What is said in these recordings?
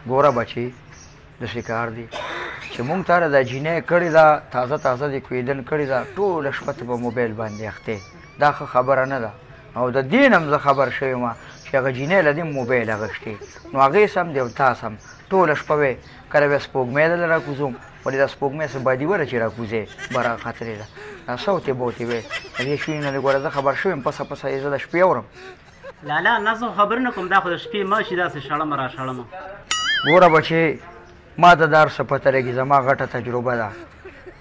ګوره بچي داسې کار دی چې مونږ تاله دا جینۍ کړې ده تازه تازه دې کویدن کړې ده ټوله شپه ته په موبایل باندې اخته دا ښه خبره نه ده او د دې نه هم زه خبر شوی یم چې هغه جینۍ له دې موبایل اخیستی نو هغې سم دی او تاسو هم ټوله شپه وې کله بیا سپوږمۍ دله راکوزوم ولې دا سپوږمۍ څه بادي وره چې راکوزې بره خطرې ده دا سوتې بوتې وې د دې شوي نه ګوره زه خبر شوی یم پسه پسه یې زه د شپې اورم لالا نه زه خبر نه کوم دا خو د شپې مه شي داسې شړمه را شړمه ګوره بچې ما ته دا هر څه پته لګي زما غټه تجربه ده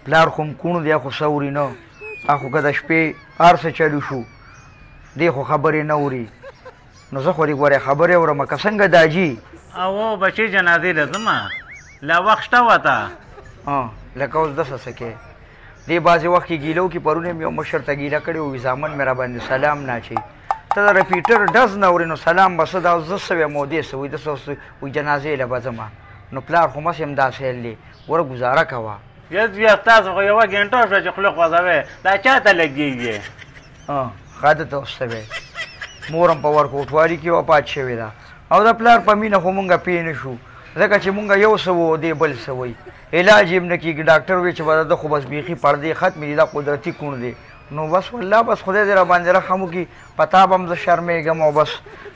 پلار خو م کوڼ دی خو څه اوري نه خو که د شپې هر څه چلو شو دی خو خبرې نه اوري نو زه خو دې ګورې خبرې اورم که څنګه داجي او بچې جنازې له ځمه لا وخت شته وته لکه اوس دسه څه کې دې بعضې وخت کې ګیلو کې پرون یې یو مشر ته ګیله کړې وي زامن مې را باندې سلام نه اچوي ته د رپیټر ډز نه اورې نو سلام به څه دا زه څه ویم او دې څه وایي داسې اوس وایي جنازې له به ځمه نو پلار خو مس یم داسې حل دی ګوره ګزاره کوه بیا تاسو خو یوه ګنټه شوه چې خوله خوځوې دا چا ته لګېږي ښه ده ته اوس څه وی مور هم په ورکوټوالي کې وفات شوې ده او د پلار په مینه خو مونږ پوه نه شو ځکه چې مونږ یو څه وو دی بل څه وایي علاج یې نه کېږي ډاکټر وایي چې به ده خو بس بیخي پردې ختمې دي دا قدرتي کوڼ دی نو بس والله بس خدای دې را باندې رحم وکړي په تا به هم زه شرمېږم او بس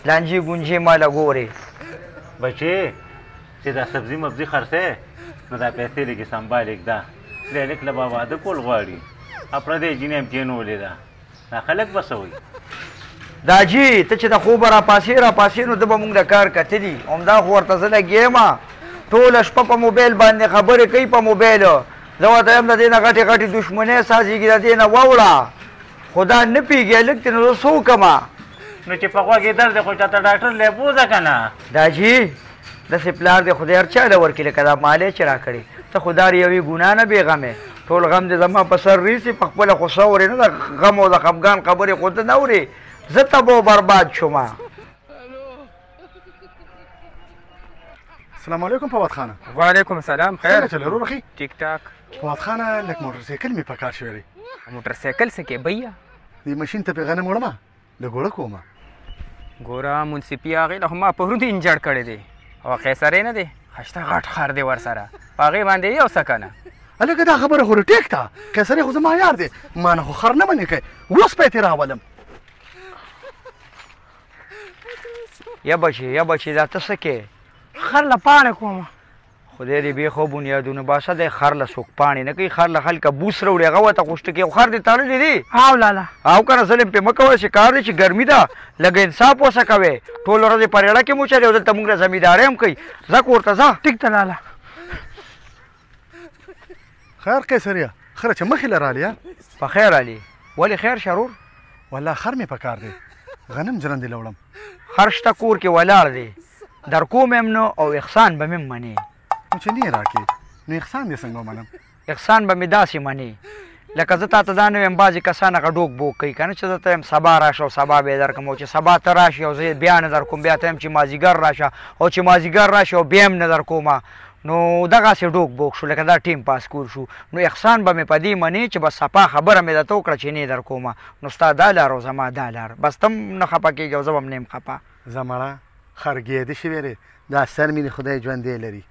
لانجې ګونجې ماله ګورې بچې چې دا سبزي مبزي خرڅې نو دا پیسې لږې سنبال ږده دی لیک له به واده کول غواړي پردی جینۍ هم کېنولې ده دا خلک به څه وایي داجي ته چې د خوبه راپاسې نو ده به مونږ د کار کتلي همدا خو ورته زه لګېم ټوله شپه په موبایل باندې خبرې کوي په موبایل زه ورته یم د دې نه غټې غټې دشمنۍ سازېږي د دې نه واوړه خو دا نه پوهېږي لږ نو زه څه وکړمه نو چې په غوږ یې درد دی خو چاته ډاکټر لی بوځه که نه داجي داسې پلار دی خدای هر چا له ورکړي لکه دا مالې چې راکړې ته خو دا یوې ګناه نه بېغمې ټول غم دې زما په سر ریسي په خپله خو څه اورې نه د غم او د خفګان خبرې خو ته نه اورې زه تباه برباد شومه السلام علیکم فواد خانه. وعلیکم السلام. خیر څنګه چلو رخي؟ ټیک ټاک. فواد خانه لک موټرسایکل می پکار شوی دی. موټرسایکل څه کې بیا؟ دې ماشین ته په غنم وړم لګوړه کومه. ګوره منصفي هغې له ما پرون انجړ کړی دی او قیصرې نه دی خشته غټ خر دی ورسره په هغې باندې یو څه که نه هلکه دا خبره خو ټیک ده قیصرې خو زما یار دی ما نه خو خر نه منې کوي اوس پیتې راولم. یا بچې دا ته څه کې خر له پاڼې کومه خدای دې بېخو بنیادونه باسه دی خر له څوک پاڼې نه کوي خر له خلکه بوس راوړي هغه ورته غوښته کوي خر دې تړلی دی او لالا او که نه ظلم پرې مه کوه چې کار دی چې ګرمي ده لږ انصاف وسه کوې ټول ورځ یې په ریړه کې موچرې او دلته مونږ له زمیندارۍ هم کوي ځه کور ته ځه ټیک ده لالا خیر قیصریه خره چې مخې له رالې په خیر علي ولې خیر شرور والله خر مې پکار دی غنم جرندې لوړم خر شته کور کې ولاړ دی در کوم هم نو او احسان به مې منې نو چې نه یې راکړې نو احسان دې څنګه ومنم احسان به مې داسې منې لکه زه تا ته دا نه ویم بعضې کسان هغه ډوک بوک کوي که نه چې زه ته یم سبا راشه او سبا به یې درکړم او چې سبا ته راشي او زه بیا نه در کوم بیا ته یم چې مازدیګر راشه او چې مازدیګر راشي او بیا هم نه در کومه نو دغسې ډوک بوک شو لکه دا ټیم پاس کور شو نو احسان به مې په دې منې چې بس صفا خبره مې درته وکړه چې نه در کومه نو ستا دا لار او زما دا لار بس ته هم نه خفه کېږي او زه به هم نه یم خفه زمړه خرګېده شوې دی دا سر مې د خدای ژوندی لري